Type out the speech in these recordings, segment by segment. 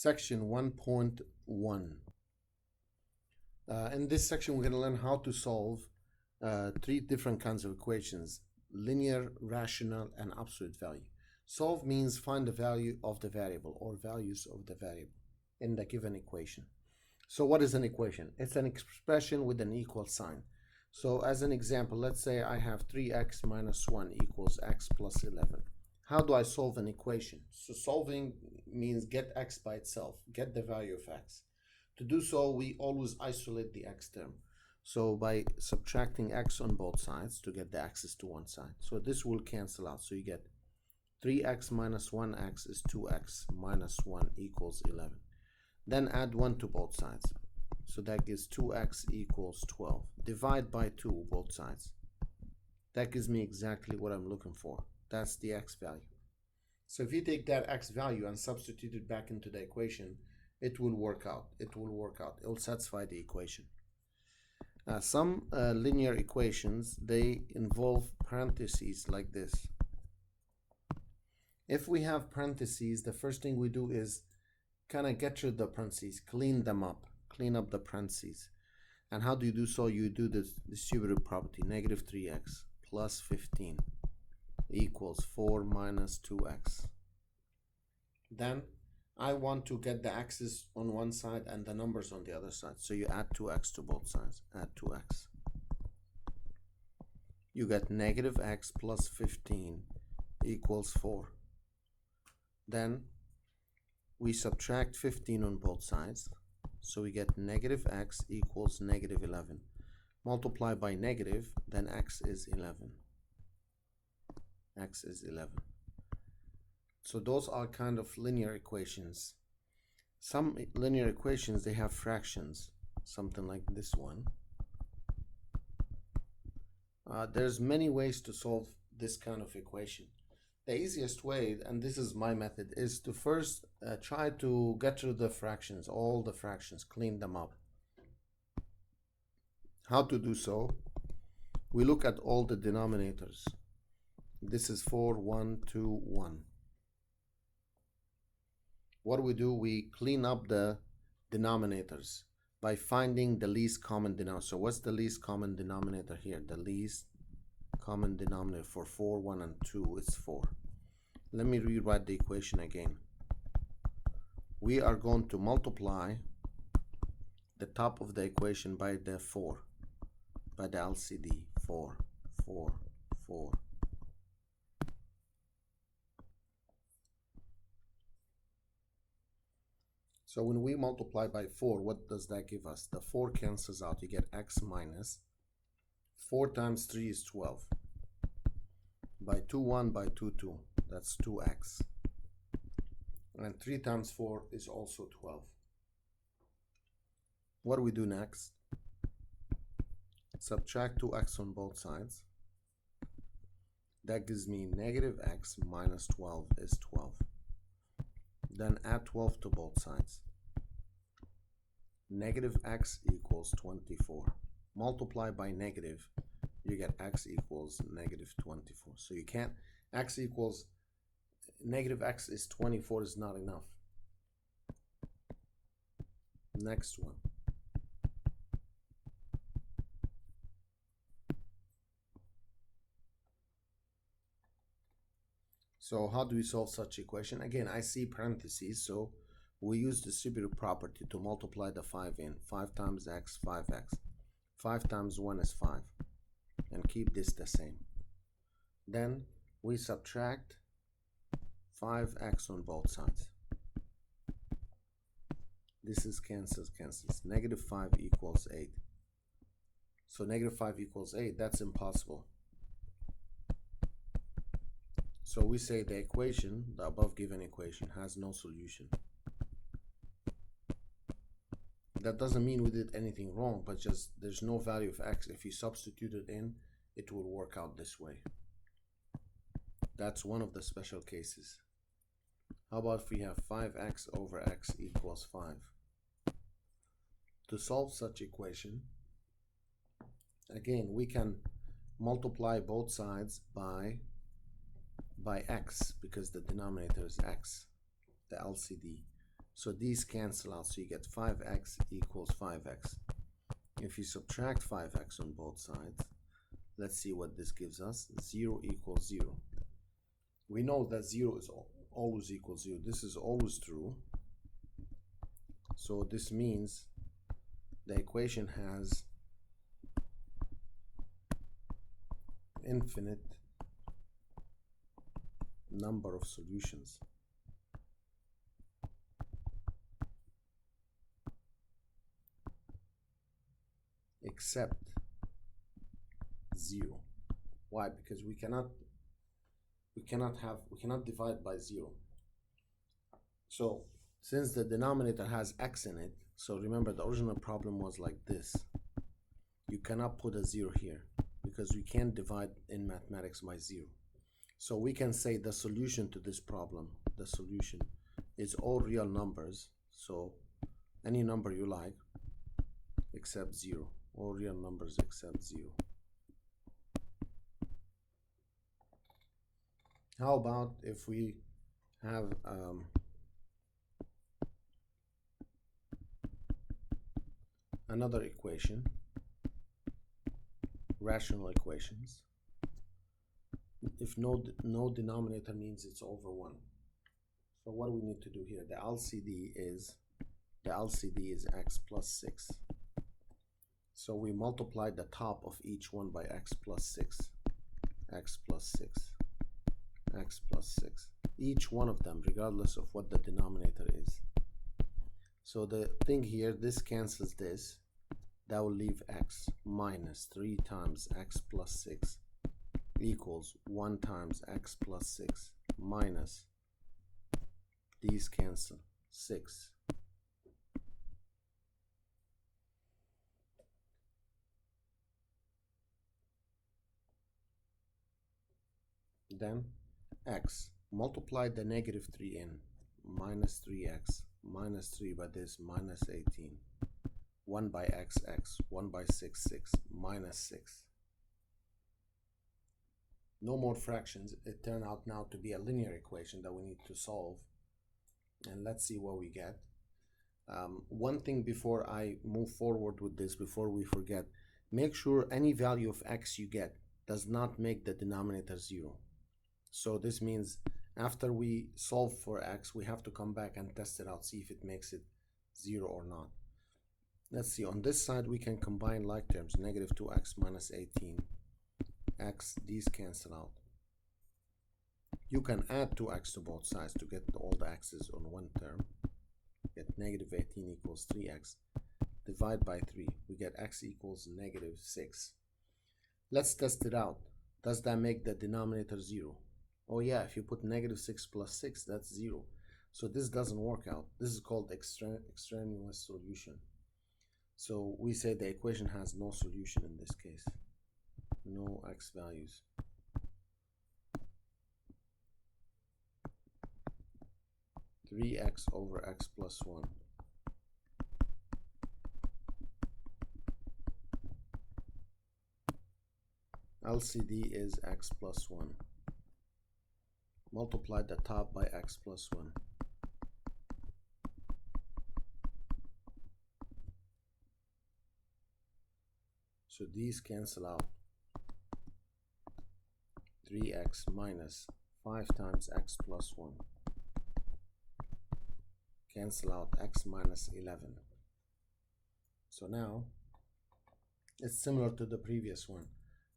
Section 1.1. In this section, we're going to learn how to solve three different kinds of equations: linear, rational, and absolute value. Solve means find the value of the variable or values of the variable in the given equation. So what is an equation? It's an expression with an equal sign. So as an example, let's say I have 3x minus 1 equals x plus 11. How do I solve an equation? So solving means get x by itself, get the value of x. To do so, we always isolate the x term. So by subtracting x on both sides to get the x's to one side. So this will cancel out. So you get 3x minus 1x is 2x minus 1 equals 11. Then add 1 to both sides. So that gives 2x equals 12. Divide by 2 both sides. That gives me exactly what I'm looking for. That's the x value. So if you take that x value and substitute it back into the equation, it will work out. It will satisfy the equation. Some linear equations, they involve parentheses like this. If we have parentheses, the first thing we do is kind of get rid of the parentheses, clean them up, clean up the parentheses. And how do you do so? You do the distributive property, negative 3x plus 15 equals 4 minus 2x. Then I want to get the x's on one side and the numbers on the other side. So you add 2x to both sides, add 2x. You get negative x plus 15 equals 4. Then we subtract 15 on both sides. So we get negative x equals negative 11. Multiply by negative, then x is 11. X is 11. So those are kind of linear equations. Some linear equations, they have fractions, something like this one. There's many ways to solve this kind of equation. The easiest way, and this is my method, is to first try to get rid of the fractions, all the fractions, clean them up. How to do so? We look at all the denominators. This is 4, 1, 2, 1. What do? We clean up the denominators by finding the least common denominator. So what's the least common denominator here? The least common denominator for 4, 1, and 2 is 4. Let me rewrite the equation again. We are going to multiply the top of the equation by the 4, by the LCD. 4, 4, 4. So when we multiply by 4, what does that give us? The 4 cancels out. You get x minus 4 times 3 is 12. By 2, 1, by 2, 2. That's 2x. And 3 times 4 is also 12. What do we do next? Subtract 2x on both sides. That gives me negative x minus 12 is 12. Then add 12 to both sides. Negative x equals 24. Multiply by negative, you get x equals negative 24. So you can't, x equals, negative x is 24 is not enough. Next one. So how do we solve such equation? Again, I see parentheses, so we use distributive property to multiply the 5 in. 5 times x, 5x. 5 times 1 is 5. And keep this the same. Then we subtract 5x on both sides. This is cancels. Negative 5 equals 8. So negative 5 equals 8. That's impossible. So we say the equation, the above given equation, has no solution. That doesn't mean we did anything wrong, but just there's no value of x. If you substitute it in, it will work out this way. That's one of the special cases. How about if we have 5x over x equals 5? To solve such equation, again, we can multiply both sides by x, because the denominator is x, the LCD. So these cancel out, so you get 5x equals 5x. If you subtract 5x on both sides, let's see what this gives us. 0 equals 0. We know that 0 is always equals 0. This is always true. So this means the equation has infinite number of solutions. Except 0. Why? Because we cannot divide by 0. So since the denominator has x in it, so remember the original problem was like this. You cannot put a 0 here because we can't divide in mathematics by 0. So we can say the solution to this problem, the solution is all real numbers. So any number you like except 0. All real numbers except 0. How about if we have another equation, rational equations, if no denominator means it's over 1. So what do we need to do here? The LCD is x plus 6. So we multiply the top of each one by x plus 6, x plus 6, x plus 6. Each one of them, regardless of what the denominator is. So the thing here, this cancels this. That will leave x minus 3 times x plus 6 equals 1 times x plus 6 minus, these cancel, 6. Then x, multiply the negative 3 in, minus 3x, minus 3 by this, minus 18, 1 by x, 1 by 6, 6, minus 6. No more fractions. It turned out now to be a linear equation that we need to solve. And let's see what we get. One thing before I move forward with this, before we forget, make sure any value of x you get does not make the denominator 0. So this means after we solve for x, we have to come back and test it out, see if it makes it 0 or not. Let's see, on this side we can combine like terms, negative 2x minus 18, x, these cancel out. You can add 2x to both sides to get all the x's on one term. Get negative 18 equals 3x. Divide by 3, we get x equals negative 6. Let's test it out. Does that make the denominator 0? Oh yeah, if you put negative 6 plus 6, that's 0. So this doesn't work out. This is called extraneous solution. So we say the equation has no solution in this case. No x values. Three x over x plus 1. LCD is x plus 1. Multiply the top by x plus 1. So these cancel out. 3x minus 5 times x plus 1. Cancel out x minus 11. So now it's similar to the previous one.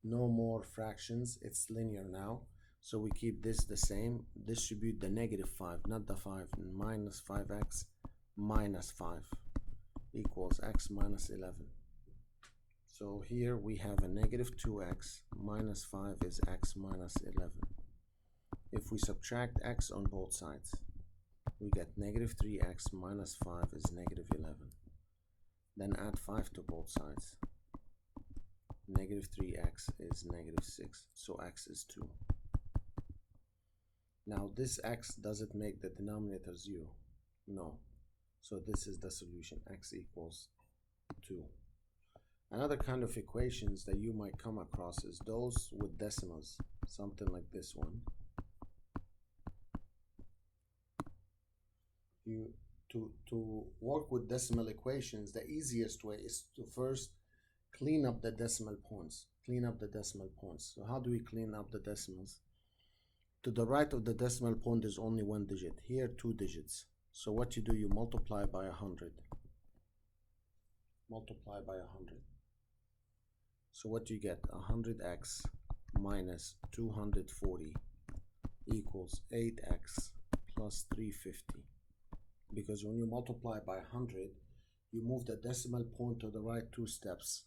No more fractions, it's linear now. So we keep this the same. Distribute the negative 5, not the 5, minus 5x minus 5 equals x minus 11. So here we have a negative 2x minus 5 is x minus 11. If we subtract x on both sides, we get negative 3x minus 5 is negative 11. Then add 5 to both sides. Negative 3x is negative 6, so x is 2. Now this x, does it make the denominator 0? No. So this is the solution, x equals 2. Another kind of equations that you might come across is those with decimals, something like this one. to work with decimal equations, the easiest way is to first clean up the decimal points. So how do we clean up the decimals? To the right of the decimal point is only one digit. Here, two digits. So what you do, you multiply by 100. Multiply by 100. So what do you get? 100x minus 240 equals 8x plus 350. Because when you multiply by 100, you move the decimal point to the right 2 steps.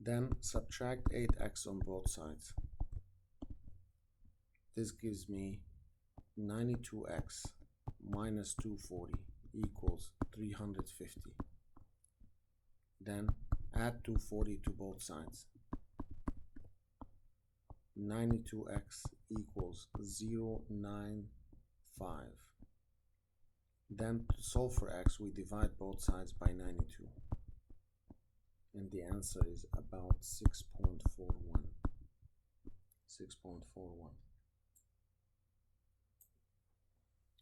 Then subtract 8x on both sides. This gives me 92x minus 240 equals 350. Then add 240 to both sides. 92x equals 0.95. Then to solve for x, we divide both sides by 92. And the answer is about 6.41. 6.41.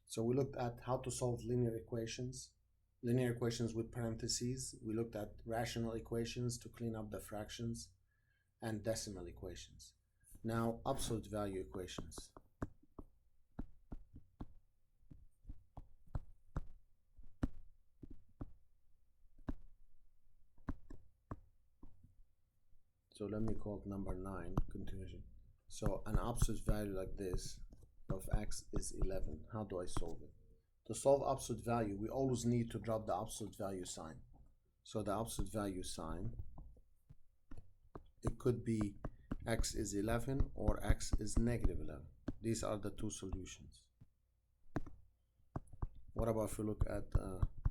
So we looked at how to solve linear equations with parentheses. We looked at rational equations to clean up the fractions, and decimal equations. Now, absolute value equations. So let me call it number 9, continuation. So an absolute value like this of x is 11. How do I solve it? To solve absolute value, we always need to drop the absolute value sign. So the absolute value sign, it could be x is 11 or x is negative 11. These are the two solutions. What about if we look at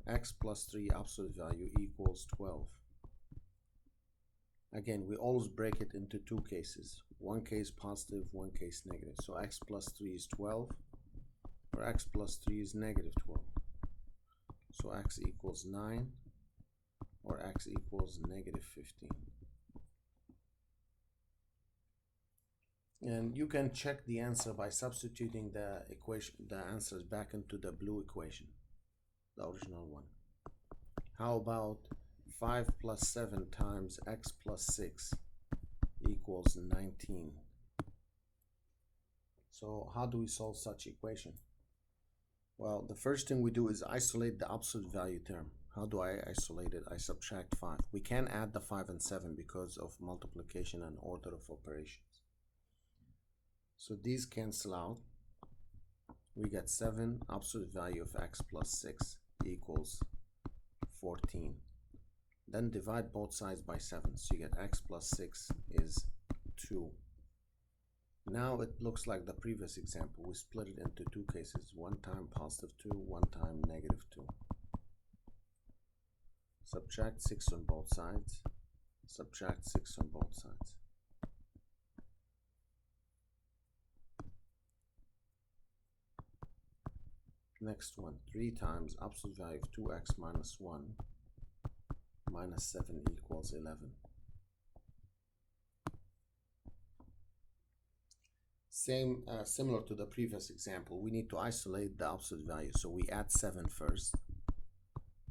x plus 3 absolute value equals 12? Again, we always break it into two cases. One case positive, one case negative. So x plus 3 is 12, or x plus 3 is negative 12. So x equals 9, or x equals negative 15. And you can check the answer by substituting the answers back into the blue equation, the original one. How about 5 plus 7 times x plus 6 equals 19. So how do we solve such equation? Well, the first thing we do is isolate the absolute value term. How do I isolate it? I subtract 5. We can add the 5 and 7 because of multiplication and order of operations. So these cancel out. We get 7 absolute value of x plus 6 equals 14. Then divide both sides by 7. So you get x plus 6 is 2. Now it looks like the previous example. We split it into two cases. One time positive 2, one time negative 2. Subtract 6 on both sides. Subtract 6 on both sides. Next one, 3 times absolute value of 2x minus 1 minus 7 equals 11. Similar to the previous example, we need to isolate the absolute value. So we add 7 first.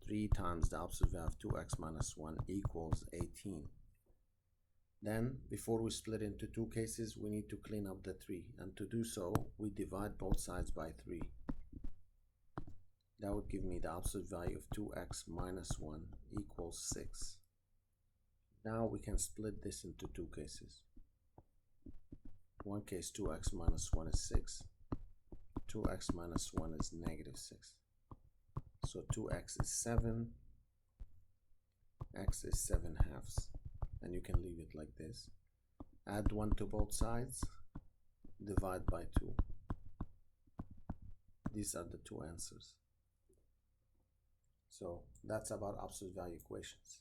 3 times the absolute value of 2x minus 1 equals 18. Then, before we split into two cases, we need to clean up the 3. And to do so, we divide both sides by 3. That would give me the absolute value of 2x minus 1 equals 6. Now we can split this into two cases. One case 2x minus 1 is 6. 2x minus 1 is negative 6. So 2x is 7. X is 7 halves. And you can leave it like this. Add 1 to both sides. Divide by 2. These are the two answers. So that's about absolute value equations.